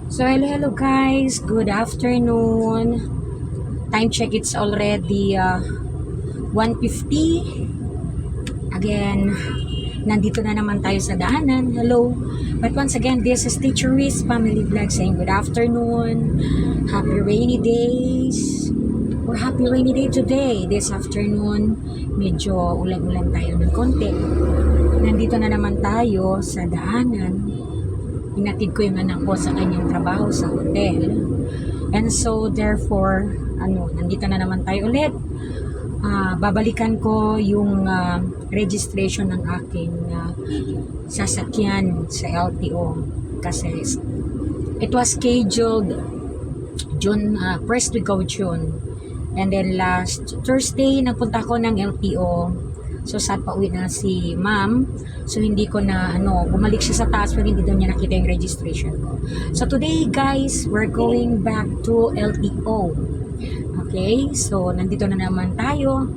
So, hello guys. Good afternoon. Time check, it's already 1:50. Again, nandito na naman tayo sa daanan. Hello. But once again, this is Teacher Riz Family Vlog saying good afternoon. Happy rainy days. Or happy rainy day today. This afternoon, medyo ulan-ulan tayo ng konti. Nandito na naman tayo sa daanan. Inatid ko yung anak ko sa kanyang trabaho sa hotel. And so, therefore, nandito na naman tayo ulit. Babalikan ko yung registration ng aking sasakyan sa LTO. Kasi it was scheduled June, first week of June. And then last Thursday, nagpunta ko ng LTO. So, sad pa uwi na si ma'am. So, hindi ko na, bumalik siya sa taas pero hindi daw niya nakita yung registration ko. So, today, guys, we're going back to LTO. Okay? So, nandito na naman tayo.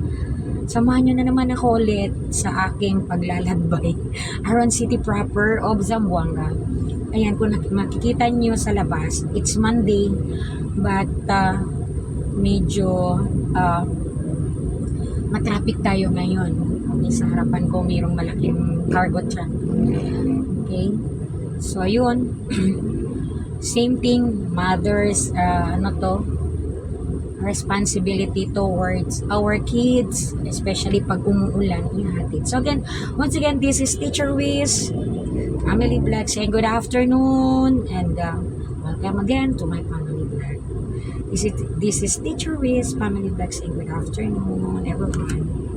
Samahan nyo na naman ako ulit sa aking paglalakbay around city proper of Zamboanga. Ayan, kung makikita nyo sa labas, it's Monday, but medyo matraffic tayo ngayon. Okay, sa harapan ko mayroong malaking cargo truck. Okay, so ayun. Same thing, mothers, responsibility towards our kids, especially pag umuulan, ihatid. So again, once again, this is Teacher Riz Family Vlog saying good afternoon and welcome again to my family vlog. This is Teacher Riz Family Vlog saying good afternoon everyone.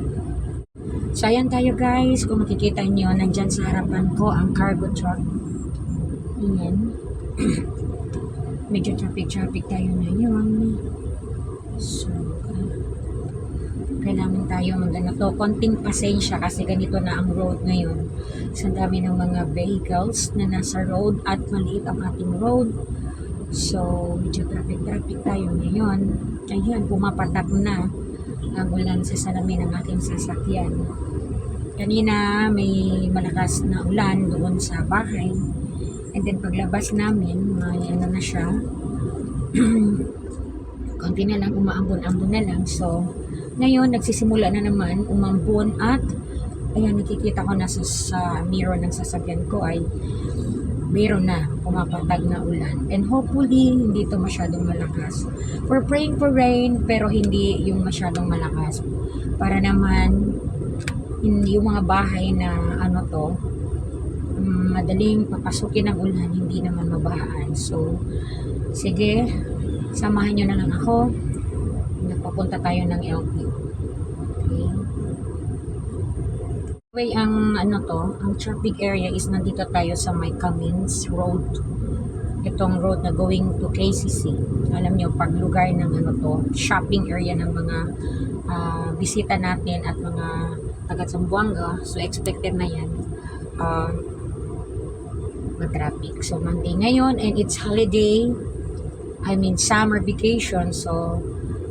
So ayan tayo guys, kung makikita nyo, nandyan sa harapan ko ang cargo truck. Ayan. Medyo traffic tayo ngayon. So, kailangan tayo to. Konting pasensya kasi ganito na ang road ngayon. Sa dami ng mga vehicles na nasa road at maliit ang ating road. So, medyo traffic tayo ngayon. Ayan, pumapatak na ang ulan sa salamin ng aking sasakyan. Kanina may malakas na ulan doon sa bahay. And then paglabas namin, may na siya. Konti na lang, umaambon-ambon na lang. So, ngayon, nagsisimula na naman umambon at ayan, nakikita ko na sa mirror ng sasakyan ko ay meron na pumapatag na ulan. And hopefully, hindi ito masyadong malakas. We're praying for rain, pero hindi yung masyadong malakas. Para naman, yung mga bahay na madaling papasukin ng ulan, hindi naman mabahaan. So, sige, samahan nyo na lang ako. Nagpapunta tayo ng LTO. Okay. Anyway, ang traffic area is nandito tayo sa May Camins Road. Itong road na going to KCC. Alam nyo, pag lugar ng shopping area ng mga bisita natin at mga taga Zamboanga. So, expected na yan. Traffic. So, Monday ngayon and it's holiday. I mean, summer vacation. So,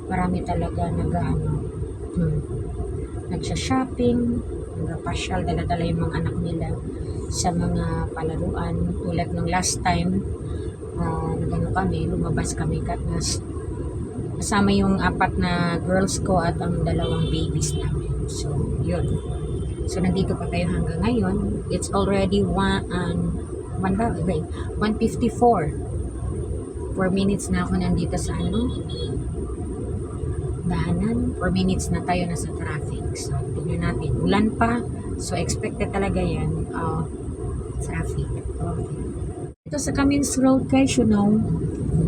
marami talaga nagsha-shopping, nagpasyal, dala-dala yung mga anak nila sa mga palaruan. Tulad ng last time, lumabas kami kasama yung 4 na girls ko at ang 2 babies namin. So, yun. So, nandito pa tayo hanggang ngayon. It's already 1:54. 4 minutes na ako nandito sa daanan. 4 minutes na tayo nasa traffic. So, tignan natin. Ulan pa. So, expected talaga yan. Traffic. Okay. Ito sa Camins Road, guys,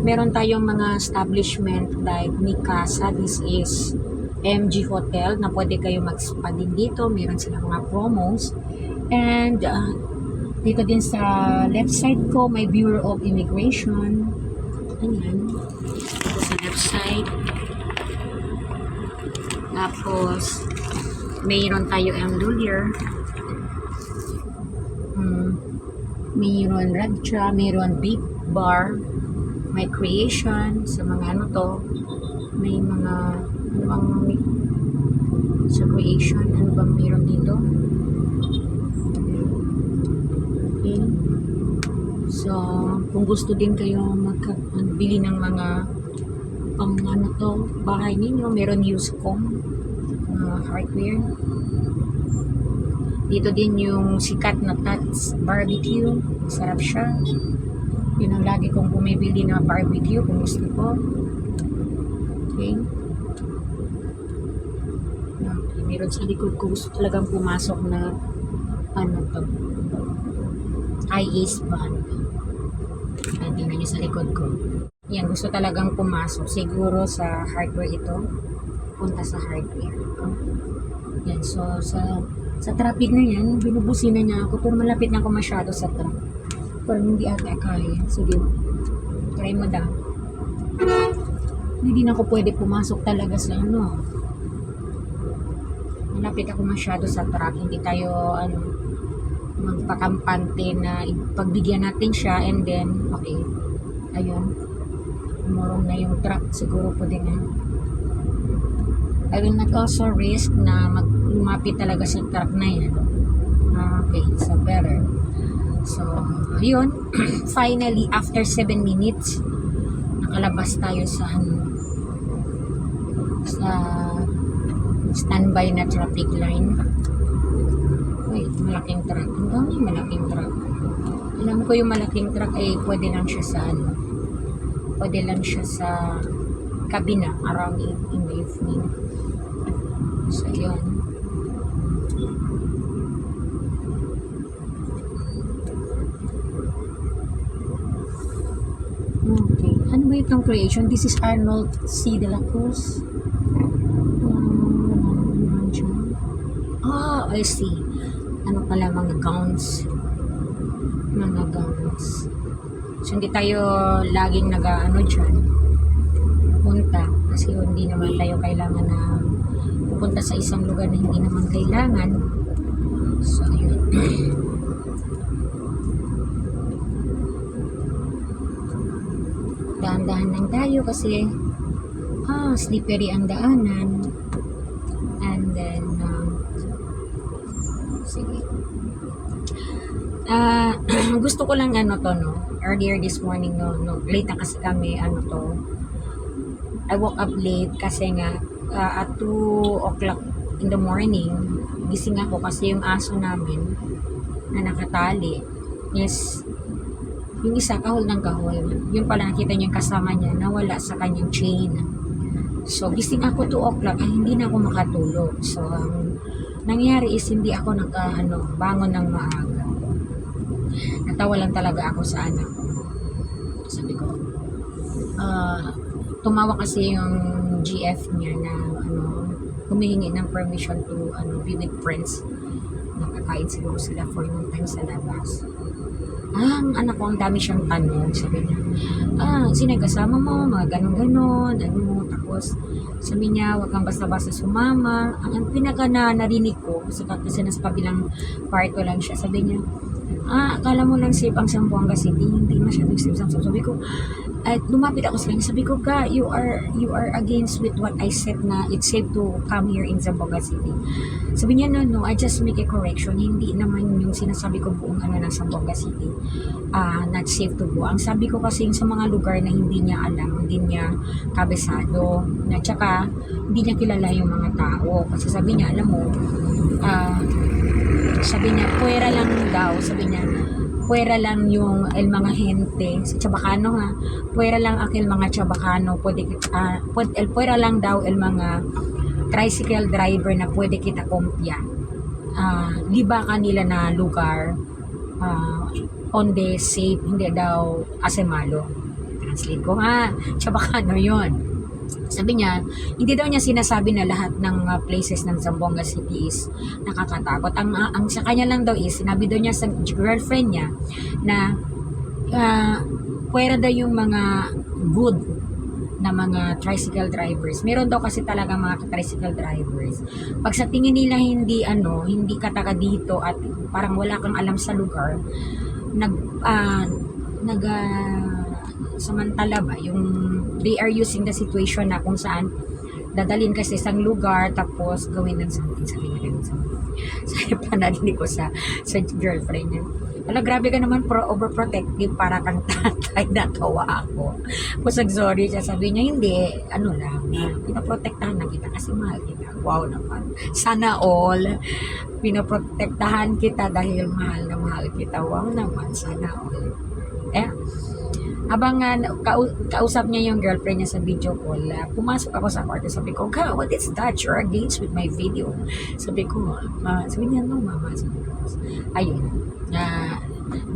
meron tayong mga establishment like Mikasa. This is MG Hotel na pwede kayo mag-spa din dito. Meron silang mga promos. And, dito din sa left side ko, may Bureau of Immigration. Ayan. Dito sa left side. Tapos, mayroon tayo ang Lulier. Mayroon Radcha, mayroon Beef Bar, may Creation, sa mga may mga, sa Creation, ano bang mayroon dito? Okay. So, kung gusto din kayo magbili ng mga pang ano to, bahay ninyo, meron Uscom hardware. Dito din yung sikat na Tats Barbecue. Sarap siya. Yun ang lagi kong bumibili na barbecue kung gusto ko. Okay. Okay. Meron sa likod ko, gusto talagang pumasok na ano to, IAS band. Ay, tingnan nyo sa likod ko. Yan, gusto talagang pumasok. Siguro sa hardware ito. Punta sa hardware. Yan, so sa traffic na yan, binubusina niya ako. Pero malapit na ako masyado sa truck. Pero hindi ata kaya. Sige, try mo daw. Hindi na ako pwede pumasok talaga sa ano. Malapit ako masyado sa truck. Hindi tayo magpakampante na pagbigyan natin siya and then, okay, ayun. Umurong na yung truck. Siguro po din yan. I will not also risk na lumapit talaga sa truck na yan. Okay, so better. So, yun. Finally, after 7 minutes, nakalabas tayo sa standby na traffic line. Wait, malaking truck. Ang dami malaking truck. Alam ko yung malaking truck ay pwede lang siya sa pwede lang siya sa kabina around in the evening. So, yun. Okay. Ano ba itong creation? This is Arnold C. De La Cruz. I see. Ano pala, mga gowns. Mga gowns. So, hindi tayo laging nag-ano dyan. Punta. Kasi hindi naman tayo kailangan na pupunta sa isang lugar na hindi naman kailangan. So, yun. Dahan-dahan lang tayo kasi slippery ang daanan. And then, sige. Gusto ko lang earlier this morning, late na kasi kami, I woke up late kasi nga, at 2 o'clock in the morning, gising ako kasi yung aso namin na nakatali is, yung isa kahol ng kahol. Yun pala, nakita niyo yung kasama niya, nawala sa kanyang chain. So, gising ako 2 o'clock, hindi na ako makatulog. So, nangyari is hindi ako bangon ng maaga. Natawa lang talaga ako sa anak ko. Sabi ko, tumawa kasi yung GF niya na humihingi ng permission to be with friends. Nakakain siguro sila for noon time sa labas. Ang anak ko, ang dami siyang tanong. Sabi niya, sinagkasama mo, mga ganon-ganon, tapos sabi niya, wag kang basta-basta sumama. Ang pinaka na narinig ko, kasi nasa kabilang kwarto lang siya, sabi niya, akala mo lang safe ang Zamboanga City, hindi masyadong safe. Sabi ko, at lumapit ako sa kanya, sabi ko, ka, you are against with what I said na it's safe to come here in Zamboanga City. Sabi niya, no, I just make a correction, hindi naman yung sinasabi ko buong ng Zamboanga City, not safe to go. Ang sabi ko kasi sa mga lugar na hindi niya alam, hindi niya kabisado, na tsaka hindi niya kilala yung mga tao. Kasi sabi niya, alam mo, sabi niya, puwera lang daw, sabi niya, puwera lang yung el mga gente sa Chabacano puwera lang akil mga Chabacano puwera lang daw el mga tricycle driver na pwede kita kumpya liba kanila na lugar on the safe, hindi daw asemalo. Translate ko Chabacano yon. Sabi niya, hindi daw niya sinasabi na lahat ng places ng Zamboanga City is nakakatakot. Ang sa kanya lang daw is, sinabi daw niya sa girlfriend niya na pwera daw yung mga good na mga tricycle drivers. Meron daw kasi talaga mga tricycle drivers. Pag sa tingin nila hindi ka taga dito at parang wala kang alam sa lugar, samantala ba yung they are using the situation na kung saan dadalhin kasi isang lugar tapos gawin ng something, sabi niya ganun. Sabi pa narinig ko sa girlfriend niya, Wala, grabe ka naman overprotective para kang tatay. Natawa ako. Pusag sorry siya. Sabi niya, hindi, ano lang, pinaprotektahan na kita kasi mahal kita. Wow naman. Sana all, pinaprotektahan kita dahil mahal na mahal kita. Wow naman, sana all. Eh, habang kausap niya yung girlfriend niya sa video call, pumasok ako sa kwarto. Sabi ko, "God, what is that? You're against with my video." Sabi ko, sabi niya, "No, mama." Sabi ko, ayun.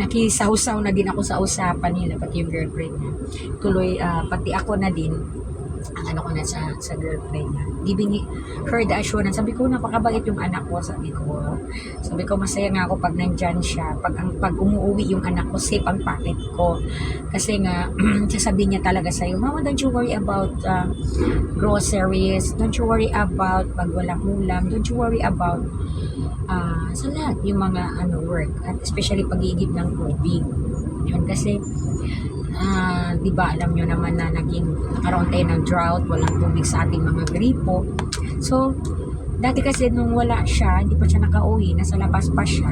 Nakisawsaw na din ako sa usapan nila, pati yung girlfriend niya. Tuloy, pati ako na din, ang ano ko na sa girlfriend niya. Giving her the assurance. Sabi ko, napakabait yung anak ko. Sabi ko, masaya nga ako pag nandyan siya. Pag umuwi yung anak ko, safe ang packet ko. Kasi nga, sasabihin niya talaga sa'yo, "Mama, don't you worry about groceries. Don't you worry about pag walang ulam. Don't you worry about sa lahat yung mga work." At especially pag-iigib ng tubig. Yun kasi, di ba alam nyo naman na nagkaroon tayo ng drought, walang tubig sa ating mga gripo. So, dati kasi nung wala siya, hindi pa siya nakauwi, nasa labas pa siya.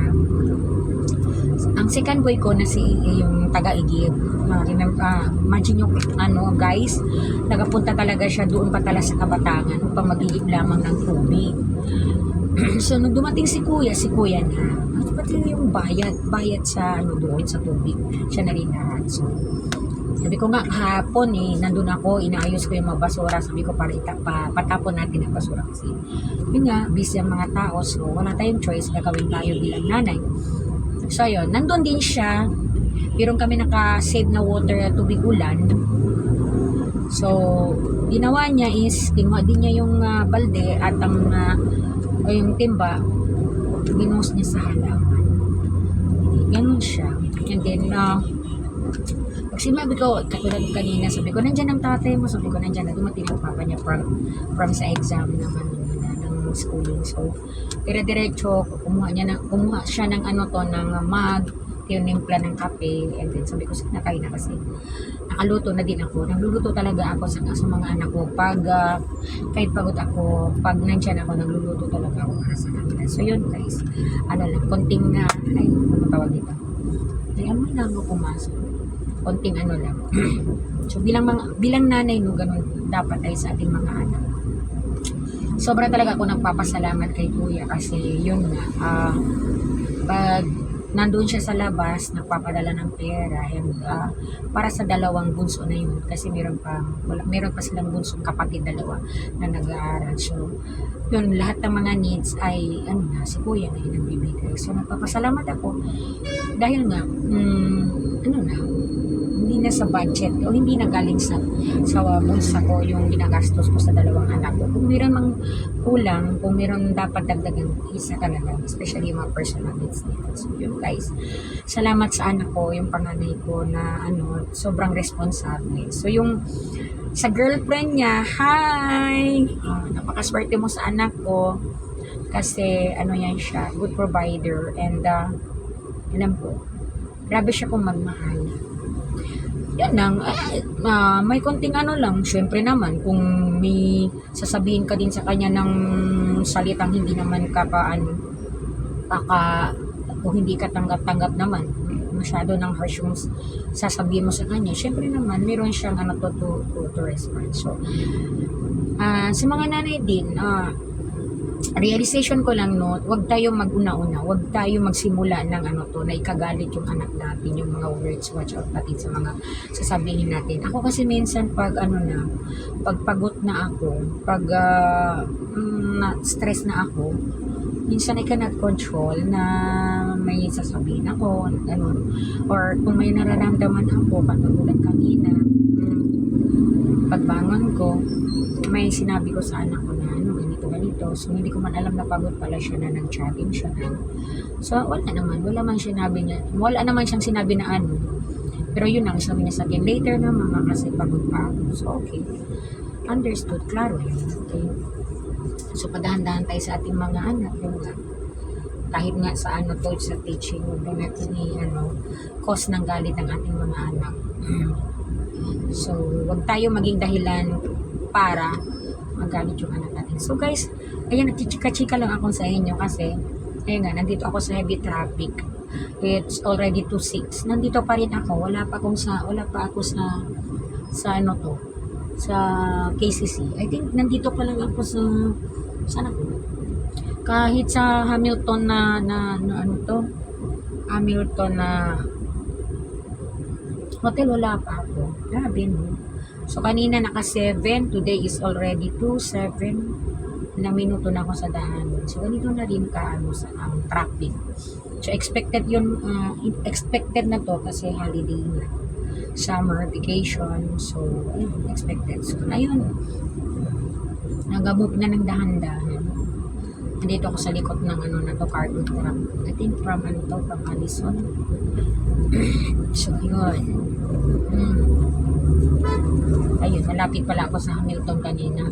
Ang second boy ko na yung taga-igib. Imagine nyo, guys, nagapunta talaga siya doon pa tala sa Kabatangan upang mag-iigib lamang ng tubig. So, nung dumating si kuya na, pati yung bayad sa doon sa tubig, siya na rin lahat. So, sabi ko nga, hapon nandun ako, inaayos ko yung mga basura. Sabi ko, para patapon natin ang basura kasi yun nga, busy ang mga tao. So, wala tayong choice, gagawin tayo bilang nanay. So, yun, nandun din siya. Meron kami naka-save na water, tubig ulan. So, ginawa niya is, kinuha din niya yung balde at yung timba, binuhos niya sa halaman. Ganun siya. And then, pag sinabi ko, katulad kanina, sabi ko, "Nandyan ang tatay mo." Sabi ko, "Nandyan na." Dumating ang papa niya from sa exam naman ng schooling. So, dire-diretso, kumuha siya ng ng mug, tinimpla ng kape, and then sabi ko, "Sige, kain na," kasi nakaluto na din ako. Nagluluto talaga ako sa mga anak ko. Kahit pagod ako, pag nandyan ako, nagluluto talaga ako para sa kanila. So, yun guys, konting tawag dito. Ano lang ako pumasok. Konting lang. So, bilang nanay, ganun dapat ay sa ating mga anak. Sobra talaga ako nagpapasalamat kay kuya kasi yun nga, pag nandun siya sa labas, nagpapadala ng pera, and para sa dalawang bunso na yun, kasi meron pa silang bunsong kapatid, dalawa na nag-aaral. So, yun, lahat ng mga needs ay, si kuya na yun nagbibigay. So, nagpapasalamat ako dahil nga, hindi na sa budget o hindi na galing sa bulsa ko yung ginagastos ko sa dalawang anak ko. Kung meron mang kulang, kung meron dapat dagdagan, isa talaga, especially yung mga personal needs nila. So yun guys, salamat sa anak ko, yung panganay ko na sobrang responsable. So yung sa girlfriend niya, hi! Napakaswerte mo sa anak ko kasi yan siya, good provider, and alam ko, grabe siya kung magmahal. Yan lang, may konting lang, syempre naman, kung may sasabihin ka din sa kanya ng salitang hindi naman kung hindi ka tanggap-tanggap naman, masyado ng harsh yung sasabihin mo sa kanya, syempre naman, meron siyang to respond. So, sa mga nanay din, realization ko lang, wag tayo mag-una-una, wag tayo magsimula ng na ikagalit yung anak natin, yung mga words, watch out natin sa mga sasabihin natin. Ako kasi minsan pag pag pagod na ako, pag stress na ako, minsan I cannot control na may sasabihin ako, or kung may nararamdaman ako, katulad kanina, pagbangon ko, may sinabi ko sa anak ko na ganito. So, hindi ko man alam na pagod pala siya na nag-chatting siya. So, wala naman siyang sinabi na pero yun lang, sabi niya sa akin, later na mama kasi pagod pa ako. So, okay. Understood, klaro yun. Okay. So, padahan-dahan tayo sa ating mga anak. Kahit nga sa sa teaching, huwag natin cause ng galit ng ating mga anak. So, huwag tayo maging dahilan para magalit yung anak natin. So guys, ayan, nagchika-chika lang ako sa inyo kasi, ayun nga, nandito ako sa heavy traffic. It's already 2:06. Nandito pa rin ako. Wala pa ako sa ano to, sa KCC. I think nandito pa lang ako sa sana kahit sa Hamilton na ano to, Hamilton na hotel, wala pa ako. Grabe, no? So kanina naka 7, today is already 2:07. Ilang minuto na ako sa daan. So ganito na rin ka ano sa traffic. So expected expected na to kasi holiday na, summer vacation. So ayun, expected. So ayun, nag-move na ng dahan-dahan. Nandito ako sa likod ng ano na to, cargo truck. I think from Allison. So yun. Ayun, malapit pala ako sa Hamilton kanina.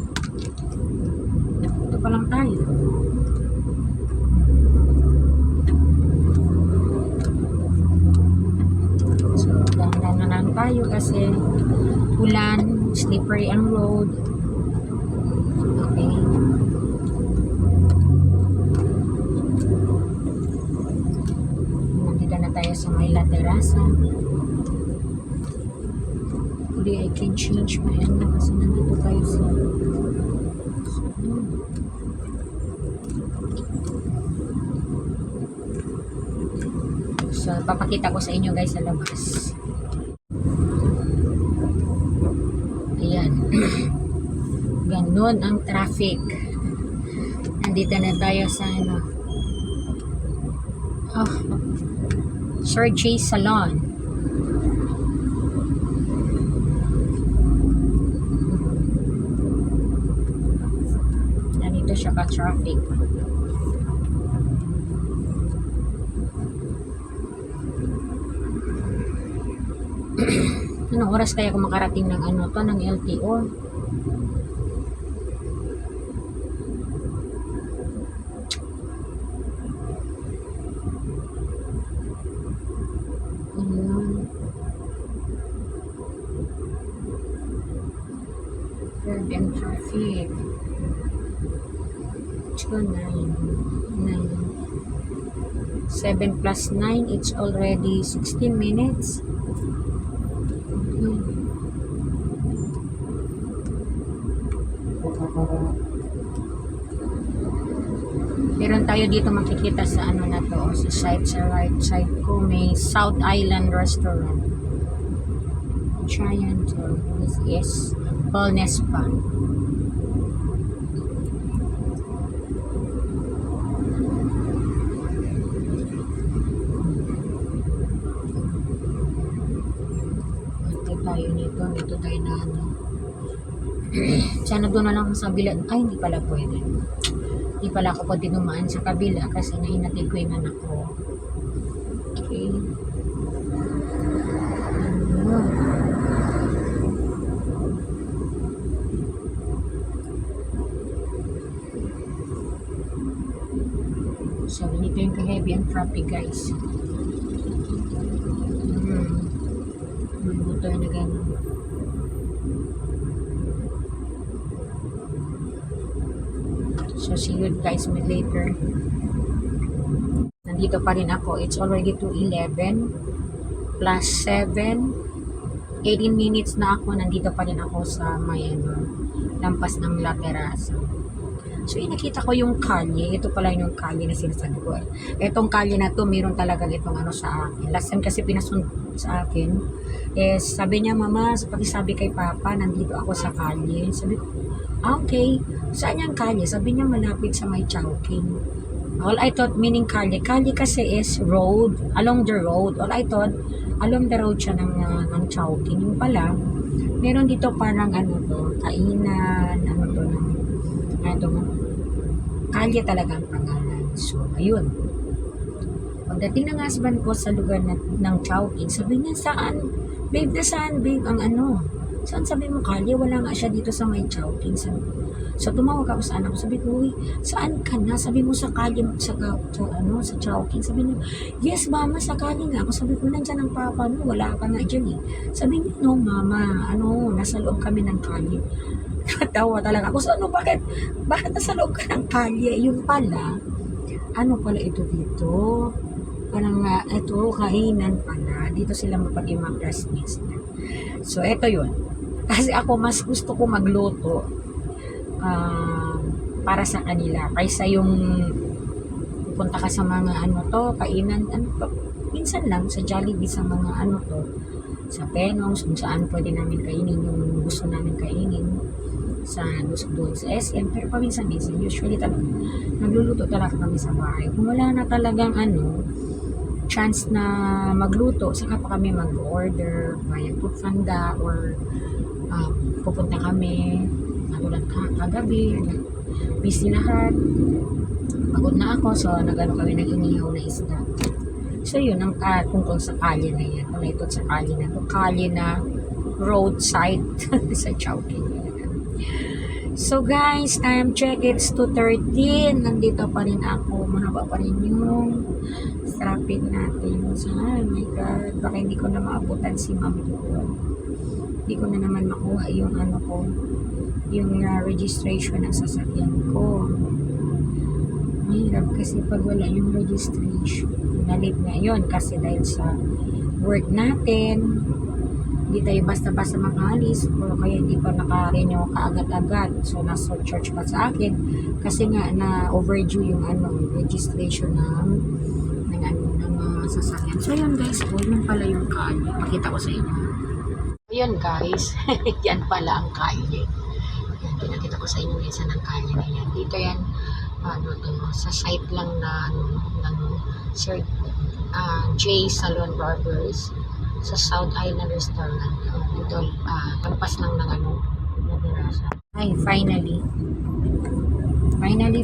Ito pa lang tayo. So, dahan na lang tayo kasi ulan, slippery ang road. Okay. Nandito na tayo sa may La Terraza. I can change my ano kasi nandito tayo sa so papakita ko sa inyo guys sa labas. Ayan. Ganon ang traffic. Nandito na tayo sa ano, Sir J Salon. Siya ka traffic. Anong oras kaya ako makarating ng ano to, ng LTO? Urban traffic. 7 plus 9, it's already 16 minutes. Meron tayo dito makikita sa ano na to, sa right side ko, may South Island Restaurant. Giant, this is wellness spa. Tayo nito tayo na ano. Sana doon na lang sa kabila. Ay, hindi pala pwede. Hindi pala ako pwede dumaan sa kabila kasi nahinatid ko yung anak ko. Okay. So, ganito yung ka-heavy ang traffic guys. Motor na gano'n. So, see you guys later. Nandito pa rin ako. It's already 2:11 plus 7. 18 minutes na ako. Nandito pa rin ako sa may lampas ng La Terraza. So, nakita ko yung kalye. Ito pala yung kalye na sinasabi ko. Itong kalye na to, meron talaga itong ano sa akin. Last time kasi pinasun sa akin. Sabi niya, mama, pakisabi kay papa, nandito ako sa kalye. Sabi ko, okay. Saan yung kalye? Sabi niya, malapit sa may Chowking. All I thought, meaning kalye. Kalye kasi is road, along the road. All I thought, along the road siya ng Chowking. Yung pala, meron dito parang ano to, kainan, ano to, kalye talaga ang pangalan. So, ayun. Pagdating ng husband ko sa lugar ng Chowking, sabi niya, saan? Babe, nasaan, babe? Ang ano? Saan sabi mo kalye? Wala nga siya dito sa may Chowking. So, tumawag ako sa anak ko. Sabi ko, uy, saan ka na? Sabi mo sa kalye, sa Chowking. Sabi niya, yes, mama, sa kalye nga. Ako sabi ko, nandyan ang papa mo. Wala ka nga dyan eh. Sabi niya, no, mama, nasa loob kami ng kalye. Natawa talaga ako. So, bakit nasa loob ka ng kalye? Yung pala, ano pala ito dito? parang ito, kainan pala. Dito sila mapag mga classmates niya. So, ito yun. Kasi ako, mas gusto ko magluto para sa kanila. Kaysa yung punta ka sa mga kainan, minsan lang sa Jollibee, sa mga sa Penongs, kung saan pwede namin kainin yung gusto namin kainin sa doon sa SM, pero paminsan-minsan, usually talaga, nagluluto talaga kami sa bahay. Kung wala na talagang chance na magluto, saka pa kami mag-order via Foodpanda or pupunta kami, katulad kagabi, busy lahat, pagod na ako, so kami ng inihaw na isda. So yun, ang tungkol sa kalye na yan. Kung ito sa kalye na ito, kalye na roadside sa Chowking. So guys, time check, it's 2:13. Nandito pa rin ako. Mahaba pa rin yung traffic natin. So, oh my God, baka hindi ko na maabutan si ma'am ko. Hindi ko na naman makuha yung yung registration ng sasakyan ko. Mahirap kasi pag wala yung registration. Nalit nga yun kasi dahil sa work natin, hindi tayo basta-basta makaalis o kaya hindi pa naka-renew kaagad-agad. So, nasa charge pa sa akin kasi nga na overdue yung registration ng sasakyan. So, yun guys, yun pala yung kalye. Pakita ko sa inyo. Yun guys, yan pala ang kalye. Yan, pinakita ko sa inyo isa ng kalye na yan. Dito yan, sa site lang na ng Sir J Salon Barbers sa South Island Restaurant. Dito, lampas lang ng Madarasa. Ay, finally. Finally.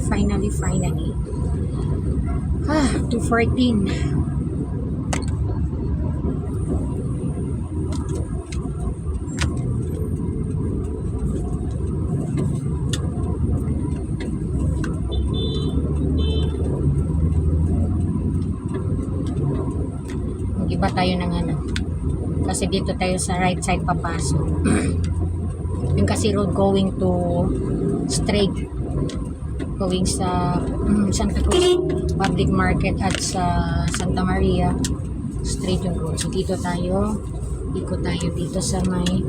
2:14. Iba tayo ng kasi dito tayo sa right side papasok. Yung kasi road going to straight going sa Santa Cruz Public Market at sa Santa Maria, straight yung road. So dito tayo, ikot tayo dito sa may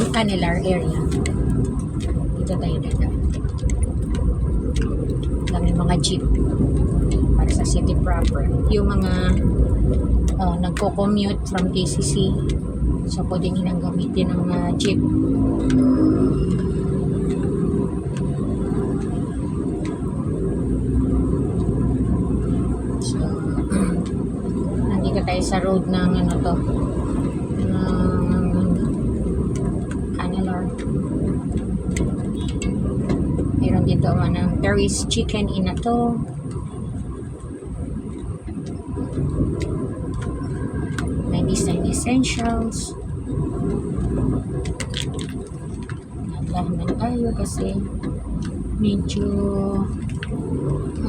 Canelar area. Dito tayo dadaan. Dami mga jeep para sa city proper. Yung mga nagko-commute from KCC, so pwedeng ilang gamitin ng jeep. So nandito tayo sa road ng Canelar. Meron dito ng Paris Chicken Inn na to. Design essentials. Naglahanan tayo kasi medyo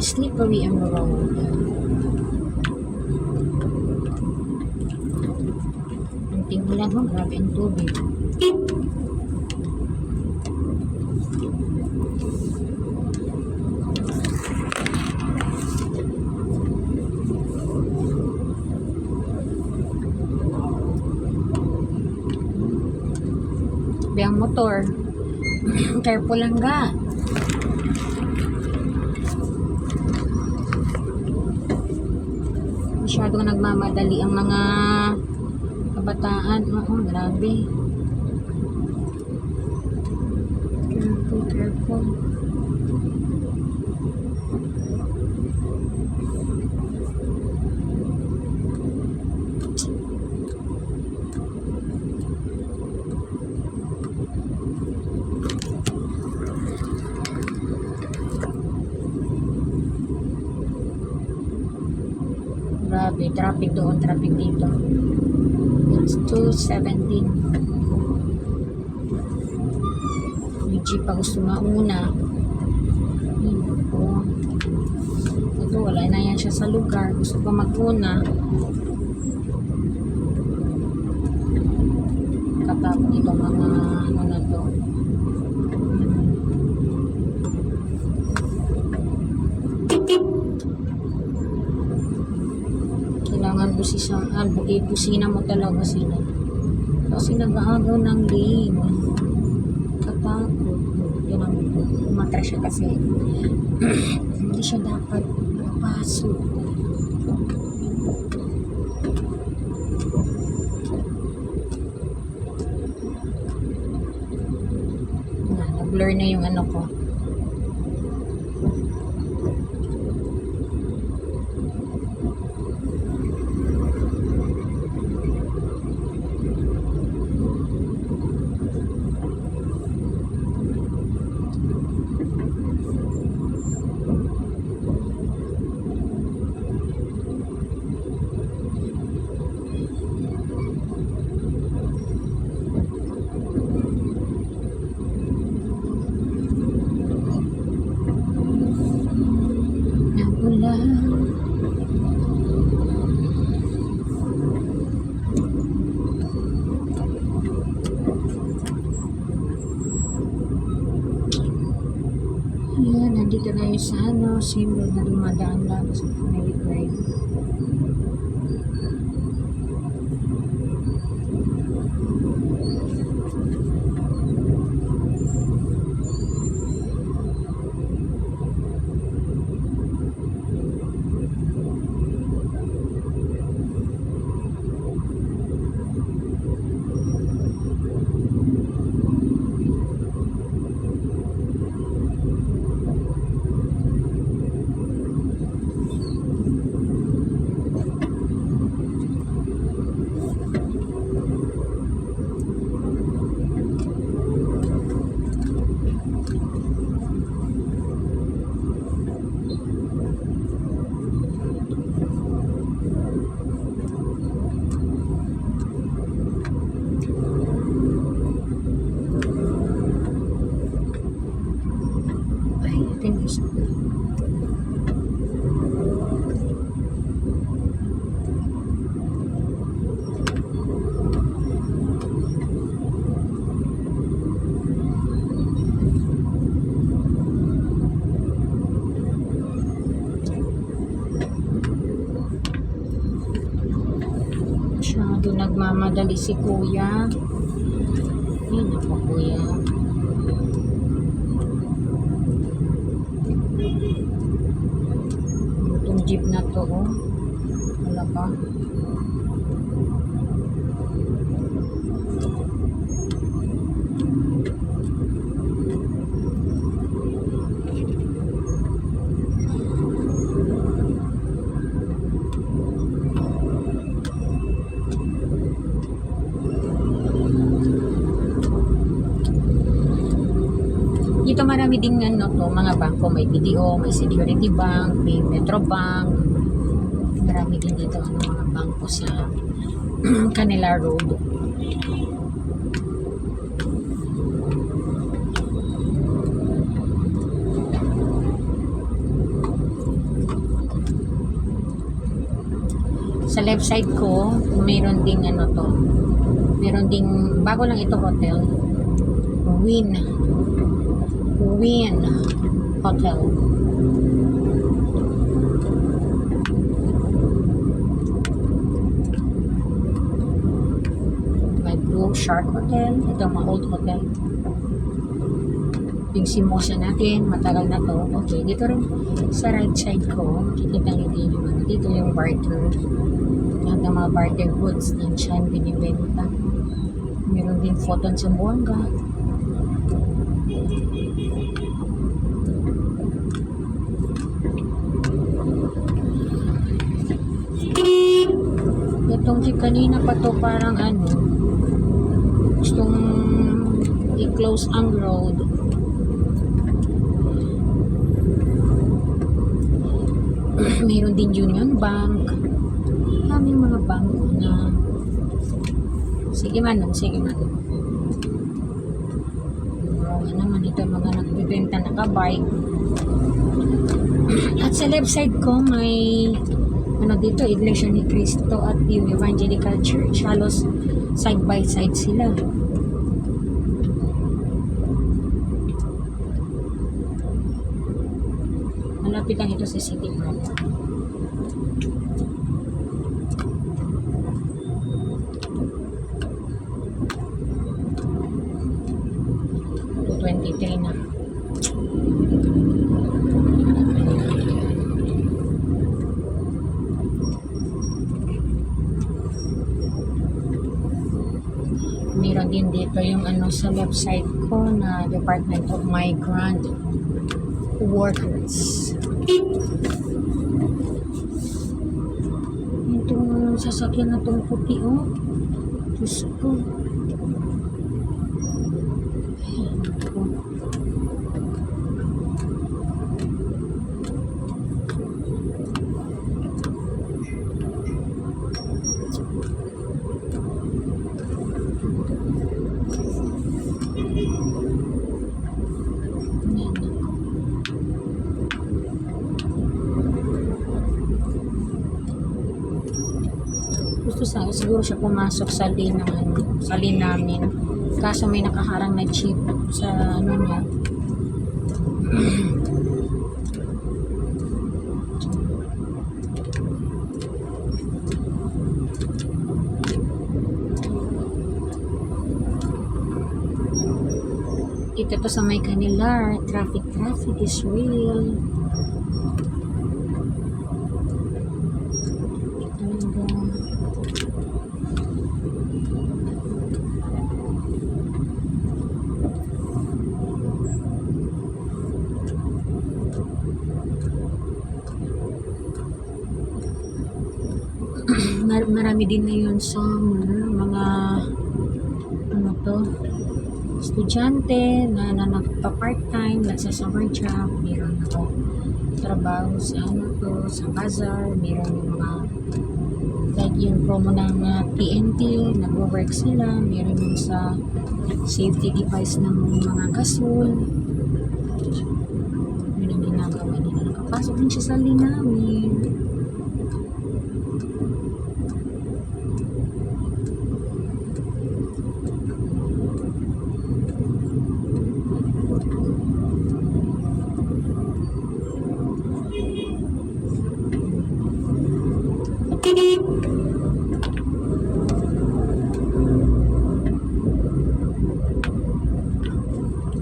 slippery ang road. Ang tingnan mo, grabe ang tubig. Ang motor. Careful lang ga. Masyadong nagmamadali ang mga kabataan. Oo, grabe. Careful. Grabe, traffic doon, traffic dito. It's 2:17. May jeep pa gusto mauna. Ito, wala na yan siya sa lugar. Gusto pa mag-una. Katapos itong mga na to. busina mo talaga sila. Kasi nag-aagaw ng lane. Katakot. Yan ang umatra siya kasi hindi siya dapat pasok. Nag-blur na yung ano ko. Ayan, nandito na yung sa symbol na dumadaan lang sa Panalig Ride. Finish. Masyado nagmamadali si kuya. Ay, naku kuya. Itong jeep na to, oh. Wala pa. Dito marami din ano to, mga bangko, may BDO, may Security Bank, may Metro Bank. Marami din dito ang mga bangko sa Canela Road. Sa left side ko, mayroon ding ano to. Mayroon ding bago lang ito hotel. Win Hotel. May Blue Shark Hotel. Ito ang old hotel. Yung Simosa natin, matagal na to. Okay, dito rin sa right side ko, makikita nyo din yung ano. Dito yung barter. Lahat ng mga barter goods nandiyan binibenta. Meron din photon sa Buanga. Itong jeep kanina pa to parang ano, gustong i-close ang road. Mayroon din Union Bank. Kaming mga bank na sige man. Ano naman ito mga nagbibenta na kabike. At sa left side ko may ano dito, Iglesia ni Cristo at yung Evangelical Church. Halos side by side sila. Malapit lang ito sa City Park. 23 na. Meron din dito yung ano sa left side ko na Department of Migrant Workers. Itong sasakyan na itong puti, oh. Diyos ko. Ayan po. Gusto siguro siya pumasok sa lane ng ano, sa lane namin. Kaso may nakaharang na jeep sa ano niya. Ito to sa may kanila. Traffic is real. Marami din ngayon sa mga ano to, estudyante na nagpa-part-time, nagsa-summer job. Meron ako trabaho sa ano to, sa bazaar. Meron yung mga like yung promo ng PNP, nagwo-work sila. Meron yung sa safety device ng mga gasol. Yun ang ginagawa nila. Nakapasok din siya sa linawin.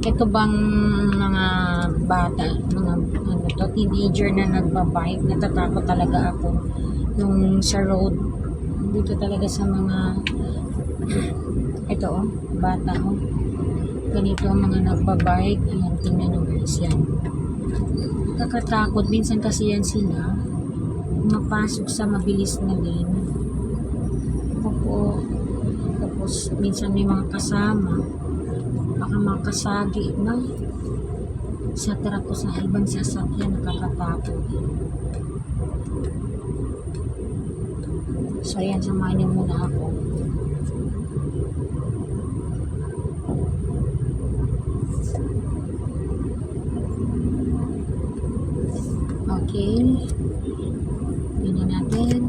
Ito bang mga bata, mga ano to, teenager na nagbabike, natatakot talaga ako yung sa road dito talaga sa mga ito oh, bata oh, ganito mga nagbabike. Ayan, tingnan nyo guys yan, nakakatakot minsan kasi yan sila mapasok sa mabilis na lane. Opo, tapos minsan may mga kasama, baka makasagi na sa trako sa ibang sasakyan, nakakatakot. So ayan, samahan niyo muna ako. Okay, tingnan natin.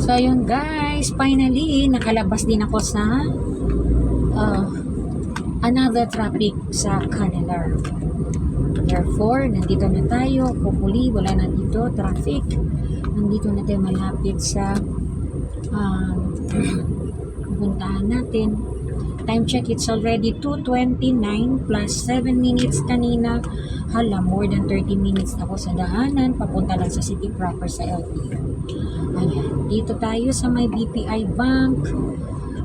So yun guys, finally nakalabas din ako sa another traffic sa Canalar. Therefore, nandito na tayo. Hopefully, wala na dito traffic. Nandito na tayo malapit sa puntahan natin. Time check, it's already 2:29 plus 7 minutes kanina. Hala, more than 30 minutes ako sa daanan. Papunta lang sa city proper sa LTO. Ayan, dito tayo sa may BPI Bank,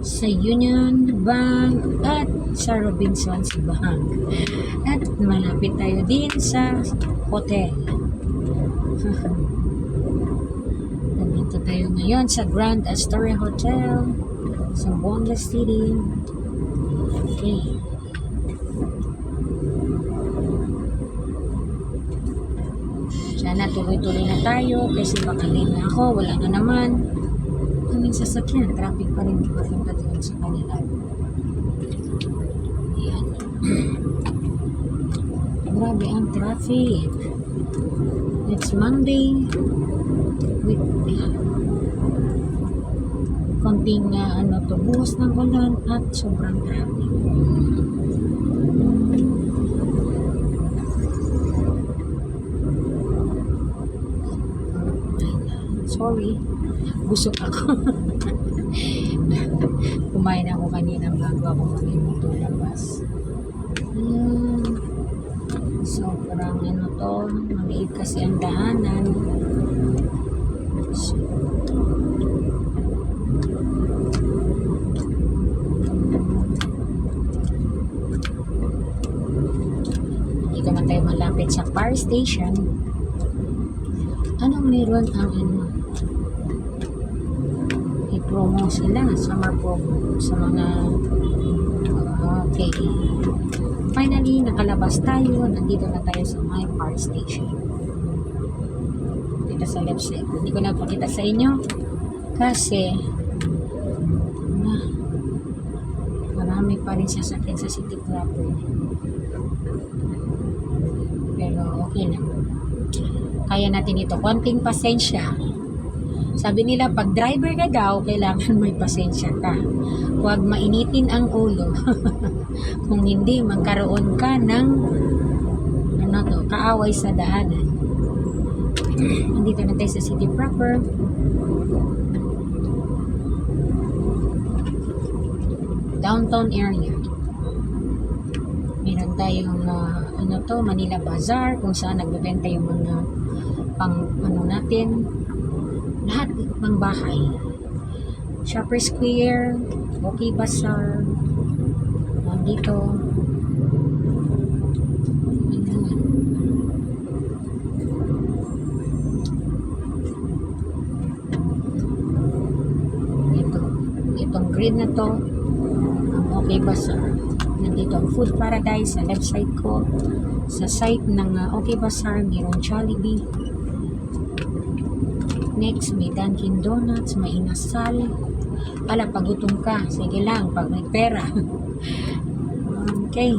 sa Union Bank, at sa Robinsons Bank. At malapit tayo din sa hotel. Nandito tayo ngayon sa Grand Astoria Hotel sa Bonga City. Okay. Sana tuloy-tuloy na tayo kasi makalin na ako. Wala na naman kaming sasakyan. Traffic pa rin papunta doon sa kanila. Ayan. Grabe ang traffic. It's Monday with konting buhos ng ulan at sobrang traffic. Sorry, busog ako. Kumain ako kanina bago ako mag-labas. Sobrang ano to, maliit kasi ang daanan. So, dito man tayo malapit sa fire station. Anong meron ang ano? I-promo sila, summer promo sa mga okay. Finally, nakalabas tayo. Nandito na tayo sa my fire station. Dito sa left side. Hindi ko nagpakita sa inyo kasi marami pa rin sasakyan sa city proper. Pero okay na. Kaya natin ito. Konting pasensya. Sabi nila, pag driver ka daw, kailangan may pasensya ka. Huwag mainitin ang ulo. Kung hindi, magkaroon ka ng kaaway sa daanan. Nandito na tayo sa city proper. Downtown area. Meron tayong Manila Bazaar, kung saan nagbebenta yung mga pang natin, lahat ng bahay. Shopper Square, Okay Bazaar, nandito. Itong green na to, ang Okay Bazaar. Nandito ang Food Paradise sa left side ko. Sa site ng Okay Bazaar, mayroong Jollibee. Next, may Dunkin Donuts, may Inasal. Pag gutom ka, sige lang, pag may pera. Okay.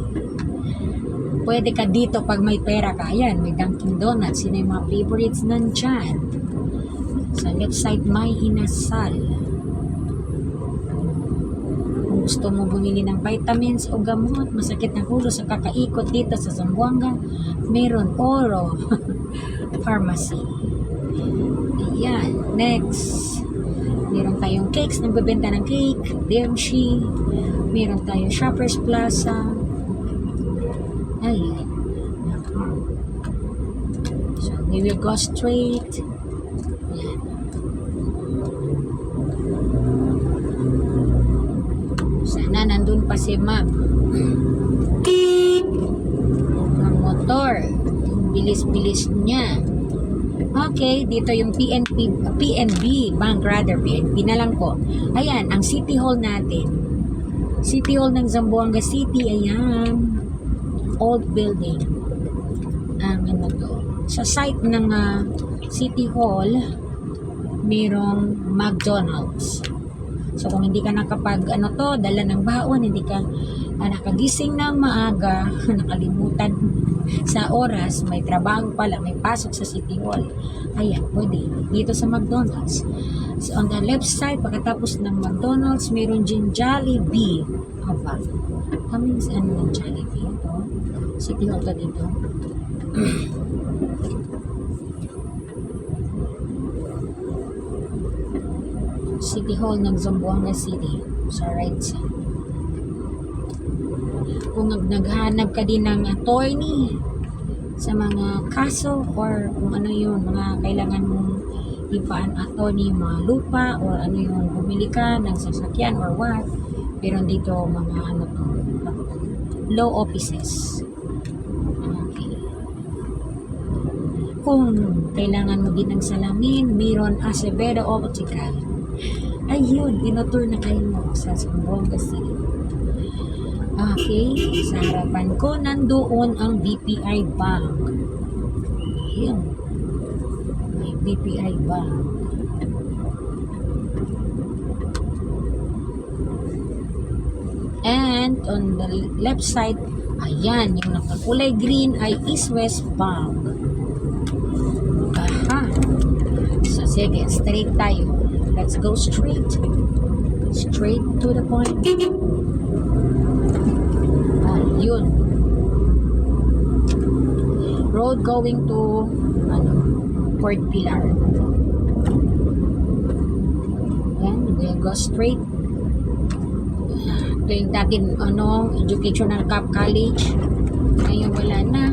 Pwede ka dito pag may pera ka. Ayan, may Dunkin Donuts. Sino yung mga favorites nandyan? Sa left side, may Inasal. Kung gusto mo bumili ng vitamins o gamot, masakit ng ulo sa kakaikot dito sa Zamboanga, meron Oro Pharmacy. Ayan, next. Meron tayong cakes, nagbebenta ng cake, Demshi. Meron tayong Shoppers Plaza. Ayan. So, we will go straight. Ayan. Sana nandun pa si ma'am. Ang motor. Bilis-bilis niya. Okay, dito yung PNB Bank rather, PNB na lang po. Ayan, ang City Hall natin. City Hall ng Zamboanga City, ayan. Old building. Ano to? Sa site ng City Hall, mayroong McDonald's. So, kung hindi ka dala ng baon, hindi ka nakagising ng maaga, nakalimutan sa oras, may trabaho pala, may pasok sa City Hall. Ayan, pwede. Dito sa McDonald's. So, on the left side, pagkatapos ng McDonald's, mayroon din Jollibee. Haba. Kami ng Jollibee. Ito. City Hall to dito. City Hall ng Zamboanga City. Sa right side. Kung naghahanap ka din ng attorney sa mga kaso or kung ano yun, mga kailangan mong ipaan attorney, mga lupa or ano yun, bumili ka ng sasakyan or what, pero dito mga law offices. Okay. Kung kailangan mo din ng salamin, mayroon Acevedo Optical. Ayun, tinutur na kayo mo sa Zamboanga City. Okay, sa harapan ko, nandoon ang BPI Bank. Ayan. May BPI Bank. And on the left side, ayan, yung nakakulay green ay East West Bank. Aha. So, sige, straight tayo. Let's go straight. Straight to the point. Yun. Road going to Port Pilar. Then we'll go straight. Ito yung dating educational college. Ngayon wala na.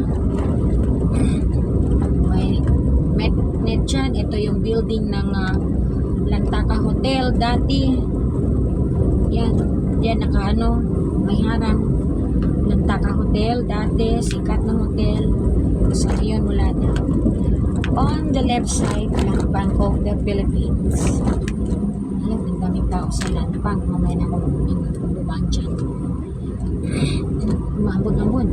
May net dyan. Ito yung building ng Lantaka Hotel dati. Yan. Yan may harang. Lantaka Hotel dati. Sikat na hotel. So ngayon wala na. On the left side ng Bank of the Philippines. Alam, ang daming tao sa land bank. Mamaya na ako bumaan dyan. Umabot-abot.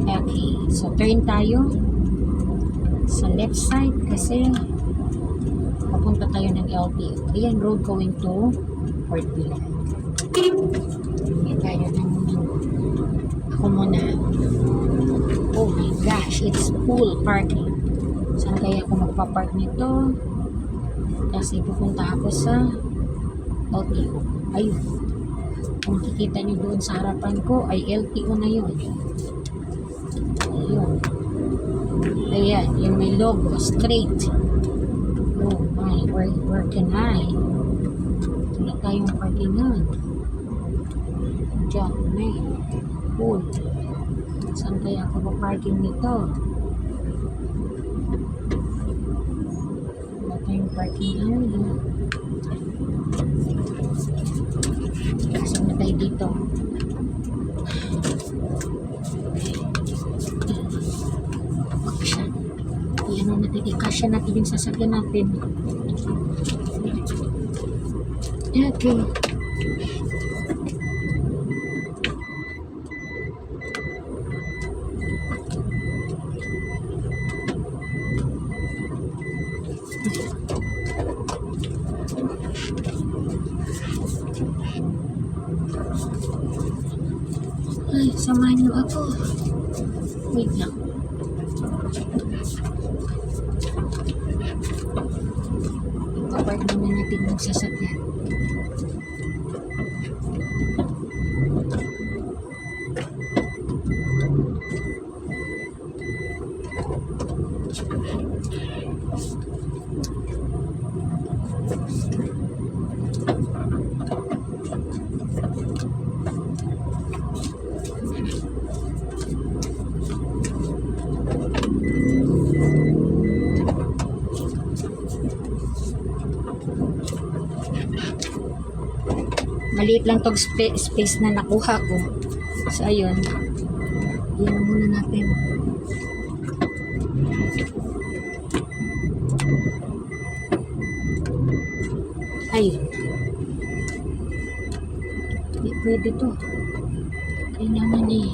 Okay. So, turn tayo sa left side kasi papunta tayo ng LTO. Ayan, road going to Fort Pillar. Ayan tayo ng ako muna. Oh my gosh, it's full parking. Saan kaya ako magpa-park nito? Kasi pupunta ako sa LTO. Ayun. Kung makikita nyo doon sa harapan ko, ay LTO na yun. Ayun. Ayan, yung may logo, straight. Oh my, where can I? Wala tayong parkingan. Diyan, may pool. Saan kaya ako pa-parking nito? Wala tayong parkingan. Saan na tayo dito? Ikasya natin yung sasakyan natin. Okay. Ay, samahan niyo ako. Wait lang. Ipapark naman natin ng sasakyan. Maliit lang tong space na nakuha ko. So, ayun. Yan muna natin. Ay. Hindi pwede to. Kailangan eh.